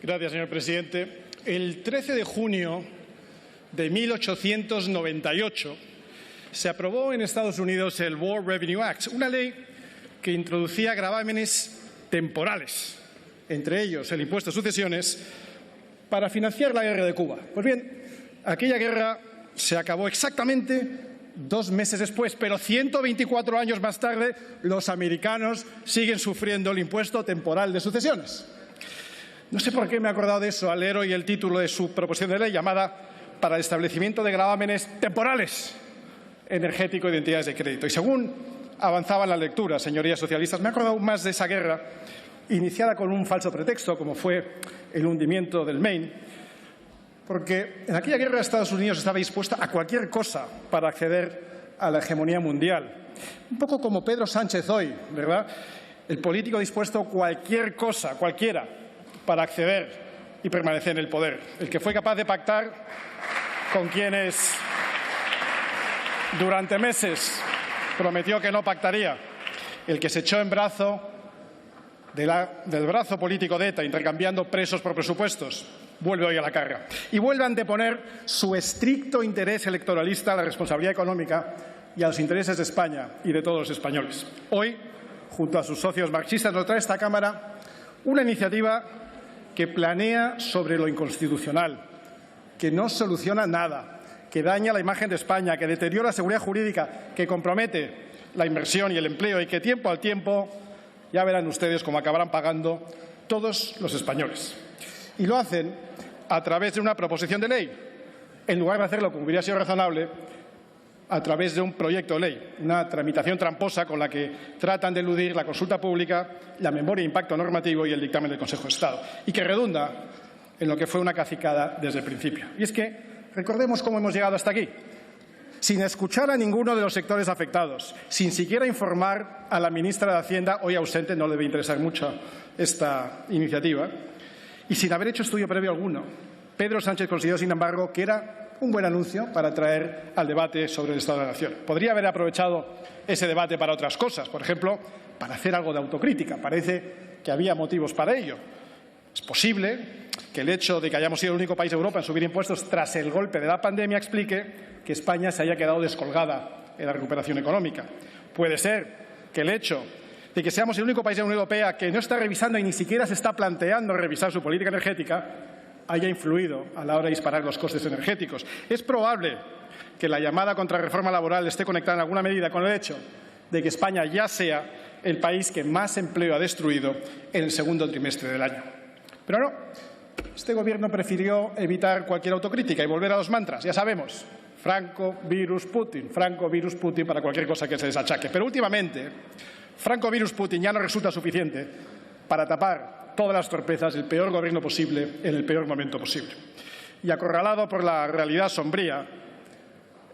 Gracias, señor presidente. El 13 de junio de 1898 se aprobó en Estados Unidos el War Revenue Act, una ley que introducía gravámenes temporales, entre ellos el impuesto a sucesiones, para financiar la guerra de Cuba. Pues bien, aquella guerra se acabó exactamente 2 meses después, pero 124 años más tarde los americanos siguen sufriendo el impuesto temporal de sucesiones. No sé por qué me he acordado de eso al leer hoy el título de su proposición de ley llamada para el establecimiento de gravámenes temporales energético y de entidades de crédito. Y según avanzaban las lecturas, señorías socialistas, me he acordado aún más de esa guerra iniciada con un falso pretexto, como fue el hundimiento del Maine, porque en aquella guerra Estados Unidos estaba dispuesta a cualquier cosa para acceder a la hegemonía mundial. Un poco como Pedro Sánchez hoy, ¿verdad? El político dispuesto a cualquier cosa, cualquiera, para acceder y permanecer en el poder. El que fue capaz de pactar con quienes durante meses prometió que no pactaría. El que se echó en brazo del brazo político de ETA, intercambiando presos por presupuestos, vuelve hoy a la carga. Y vuelve a anteponer su estricto interés electoralista a la responsabilidad económica y a los intereses de España y de todos los españoles. Hoy, junto a sus socios marxistas, nos trae esta Cámara una iniciativa que planea sobre lo inconstitucional, que no soluciona nada, que daña la imagen de España, que deteriora la seguridad jurídica, que compromete la inversión y el empleo y que tiempo al tiempo ya verán ustedes cómo acabarán pagando todos los españoles. Y lo hacen a través de una proposición de ley, en lugar de hacerlo, como hubiera sido razonable, a través de un proyecto de ley, una tramitación tramposa con la que tratan de eludir la consulta pública, la memoria de impacto normativo y el dictamen del Consejo de Estado, y que redunda en lo que fue una cacicada desde el principio. Y es que recordemos cómo hemos llegado hasta aquí, sin escuchar a ninguno de los sectores afectados, sin siquiera informar a la ministra de Hacienda, hoy ausente, no le debe interesar mucho esta iniciativa, y sin haber hecho estudio previo alguno. Pedro Sánchez consideró, sin embargo, que era un buen anuncio para traer al debate sobre el Estado de la Nación. Podría haber aprovechado ese debate para otras cosas, por ejemplo, para hacer algo de autocrítica. Parece que había motivos para ello. Es posible que el hecho de que hayamos sido el único país de Europa en subir impuestos tras el golpe de la pandemia explique que España se haya quedado descolgada en la recuperación económica. Puede ser que el hecho de que seamos el único país de la Unión Europea que no está revisando y ni siquiera se está planteando revisar su política energética haya influido a la hora de disparar los costes energéticos. Es probable que la llamada contrarreforma laboral esté conectada en alguna medida con el hecho de que España ya sea el país que más empleo ha destruido en el segundo trimestre del año. Pero no, este Gobierno prefirió evitar cualquier autocrítica y volver a los mantras. Ya sabemos, Franco, virus, Putin para cualquier cosa que se les achaque. Pero últimamente, Franco, virus, Putin ya no resulta suficiente para tapar todas las torpezas del peor gobierno posible en el peor momento posible. Y acorralado por la realidad sombría,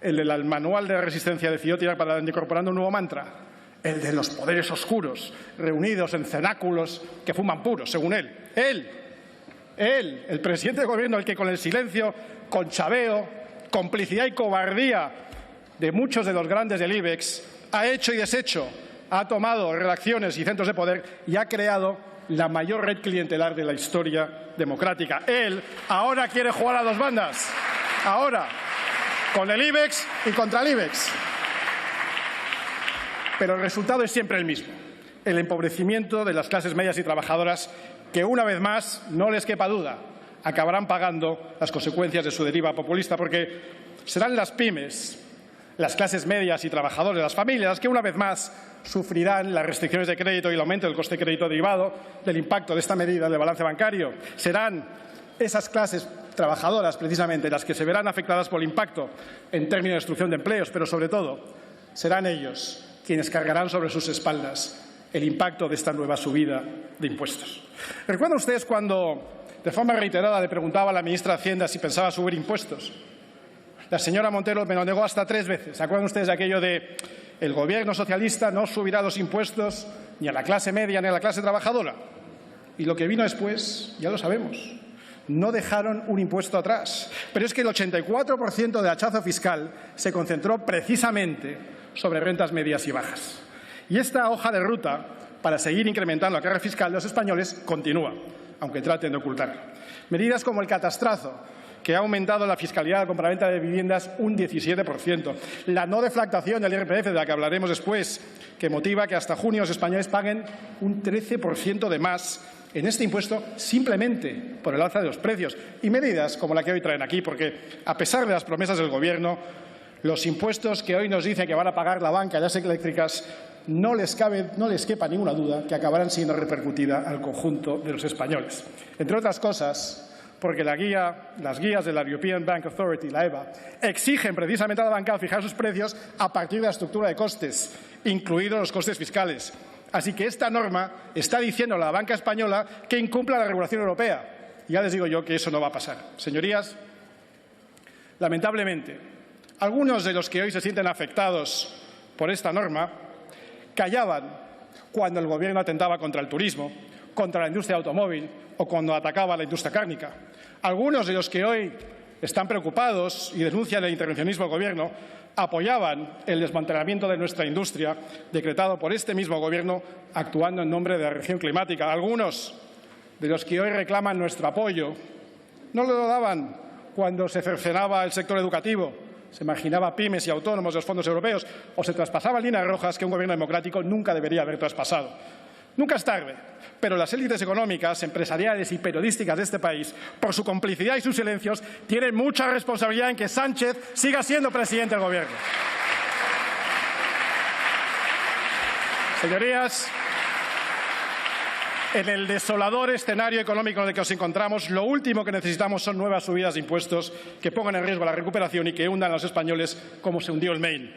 el manual de la resistencia decidió tirar para adelante incorporando un nuevo mantra, el de los poderes oscuros, reunidos en cenáculos que fuman puros, según él. Él, el presidente del Gobierno, el que con el silencio, con chaveo, complicidad y cobardía de muchos de los grandes del IBEX, ha hecho y deshecho, ha tomado redacciones y centros de poder y ha creado la mayor red clientelar de la historia democrática. Él ahora quiere jugar a dos bandas, ahora con el IBEX y contra el IBEX. Pero el resultado es siempre el mismo, el empobrecimiento de las clases medias y trabajadoras que, una vez más, no les quepa duda, acabarán pagando las consecuencias de su deriva populista, porque serán las pymes, las clases medias y trabajadoras, las familias, las que una vez más sufrirán las restricciones de crédito y el aumento del coste de crédito derivado del impacto de esta medida del balance bancario. Serán esas clases trabajadoras, precisamente, las que se verán afectadas por el impacto en términos de destrucción de empleos, pero sobre todo serán ellos quienes cargarán sobre sus espaldas el impacto de esta nueva subida de impuestos. ¿Recuerdan ustedes cuando, de forma reiterada, le preguntaba a la ministra de Hacienda si pensaba subir impuestos? La señora Montero me lo negó hasta 3 veces. ¿Se acuerdan ustedes de aquello de el Gobierno socialista no subirá los impuestos ni a la clase media ni a la clase trabajadora? Y lo que vino después, ya lo sabemos. No dejaron un impuesto atrás. Pero es que el 84% de hachazo fiscal se concentró precisamente sobre rentas medias y bajas. Y esta hoja de ruta para seguir incrementando la carga fiscal de los españoles continúa. aunque traten de ocultarlo. Medidas como el catastrazo, que ha aumentado la fiscalidad de compraventa de viviendas un 17%. La no deflactación del IRPF, de la que hablaremos después, que motiva que hasta junio los españoles paguen un 13% de más en este impuesto simplemente por el alza de los precios. Y medidas como la que hoy traen aquí, porque a pesar de las promesas del Gobierno, los impuestos que hoy nos dicen que van a pagar la banca y las eléctricas no les quepa ninguna duda que acabarán siendo repercutidas al conjunto de los españoles. Entre otras cosas, porque las guías de la European Bank Authority, la EBA, exigen precisamente a la banca fijar sus precios a partir de la estructura de costes, incluidos los costes fiscales. Así que esta norma está diciendo a la banca española que incumpla la regulación europea. Ya les digo yo que eso no va a pasar. Señorías, lamentablemente, algunos de los que hoy se sienten afectados por esta norma callaban cuando el Gobierno atentaba contra el turismo, contra la industria automóvil o cuando atacaba a la industria cárnica. Algunos de los que hoy están preocupados y denuncian el intervencionismo del Gobierno apoyaban el desmantelamiento de nuestra industria decretado por este mismo Gobierno actuando en nombre de la reacción climática. Algunos de los que hoy reclaman nuestro apoyo no lo daban cuando se cercenaba el sector educativo, se marginaba pymes y autónomos de los fondos europeos o se traspasaban líneas rojas que un Gobierno democrático nunca debería haber traspasado. Nunca es tarde, pero las élites económicas, empresariales y periodísticas de este país, por su complicidad y sus silencios, tienen mucha responsabilidad en que Sánchez siga siendo presidente del Gobierno. Señorías, en el desolador escenario económico en el que nos encontramos, lo último que necesitamos son nuevas subidas de impuestos que pongan en riesgo la recuperación y que hundan a los españoles como se hundió el Maine,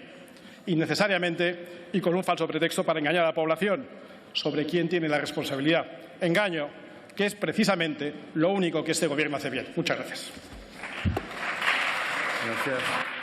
innecesariamente y con un falso pretexto para engañar a la población sobre quién tiene la responsabilidad. Engaño que es precisamente lo único que este Gobierno hace bien. Muchas gracias. Gracias.